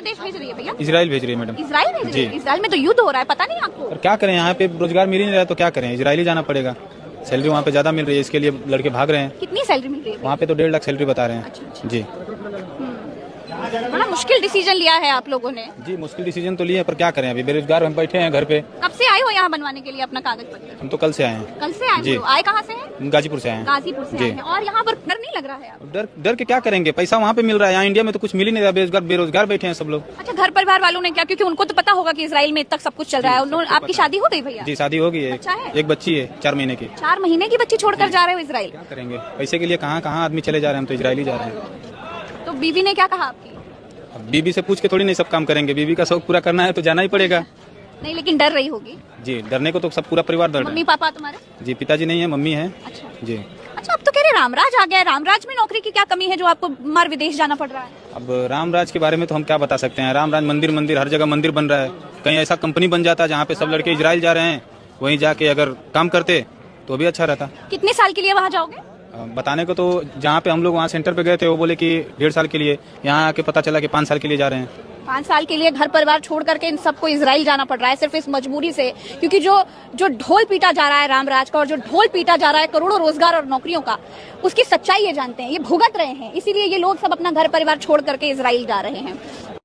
देश भेज रही है भैया? इजराइल भेज रही है मैडम। इजराइल भेज रही है? इजराइल में तो युद्ध हो रहा है, पता नहीं आपको? और क्या करें, यहाँ पे रोजगार मिल ही नहीं रहा तो क्या करें, इजराइल ही जाना पड़ेगा। सैलरी वहाँ पे ज्यादा मिल रही है, इसके लिए लड़के भाग रहे हैं। कितनी सैलरी मिल रही है? वहाँ पे तो 1.5 लाख सैलरी बता रहे हैं। अच्छा। जी बड़ा मुश्किल डिसीजन लिया है आप लोगों ने। जी, मुश्किल डिसीजन तो लिए, पर क्या करें, अभी बेरोजगार हम बैठे हैं घर पे। कब से आए हो यहाँ बनवाने के लिए अपना कागज पत्र? हम तो कल से आए हैं। कल से आए जी। हो? आए कहाँ से हैं? गाजीपुर से आए हैं। गाजीपुर से जी। आए हैं। और यहाँ पर डर नहीं लग रहा है आपको? डर के क्या करेंगे, पैसा वहाँ पे मिल रहा है, यहाँ इंडिया में तो कुछ मिल ही नहीं रहा, बेरोजगार बैठे हैं सब लोग। अच्छा, घर परिवार वालों ने क्या, क्योंकि उनको तो पता होगा कि इजराइल में तक सब कुछ चल रहा है। उन्होंने, आपकी शादी हो गई भैया? जी, शादी हो गई है। अच्छा है। एक बच्ची है 4 महीने की। 4 महीने की बच्ची छोड़कर जा रहे हो इजराइल? क्या करेंगे, पैसे के लिए कहाँ कहाँ आदमी चले जा रहे हैं, हम तो इजराइल ही जा रहे हैं। तो बीवी ने क्या कहा आपकी? अब बीबी से पूछ के थोड़ी नहीं सब काम करेंगे, बीबी का शौक पूरा करना है तो जाना ही पड़ेगा। नहीं, लेकिन डर रही होगी। जी, डरने को तो सब पूरा परिवार डर रहा मम्मी है। पापा तुम्हारे? जी, पिताजी नहीं है, मम्मी है। अच्छा जी। अच्छा, अब तो कह रहे रामराज आ गया। रामराज में नौकरी की क्या कमी है जो आपको मार विदेश जाना पड़ रहा है? अब रामराज के बारे में तो हम क्या बता सकते हैं। रामराज मंदिर हर जगह मंदिर बन रहा है। कहीं ऐसा कंपनी बन जाता जहाँ पे सब लड़के इजराइल जा रहे हैं, वहीं जाके अगर काम करते तो भी अच्छा रहता। कितने साल के लिए वहाँ जाओगे? बताने को तो जहाँ पे हम लोग वहाँ सेंटर पे गए थे वो बोले कि 1.5 साल के लिए, यहाँ आके पता चला कि 5 साल के लिए जा रहे हैं। 5 साल के लिए घर परिवार छोड़ करके इन सबको इजराइल जाना पड़ रहा है सिर्फ इस मजबूरी से, क्योंकि जो ढोल पीटा जा रहा है रामराज का, और जो ढोल पीटा जा रहा है करोड़ों रोजगार और नौकरियों का, उसकी सच्चाई ये जानते हैं, ये भुगत रहे हैं, इसीलिए ये लोग सब अपना घर परिवार छोड़ करके इजराइल जा रहे हैं।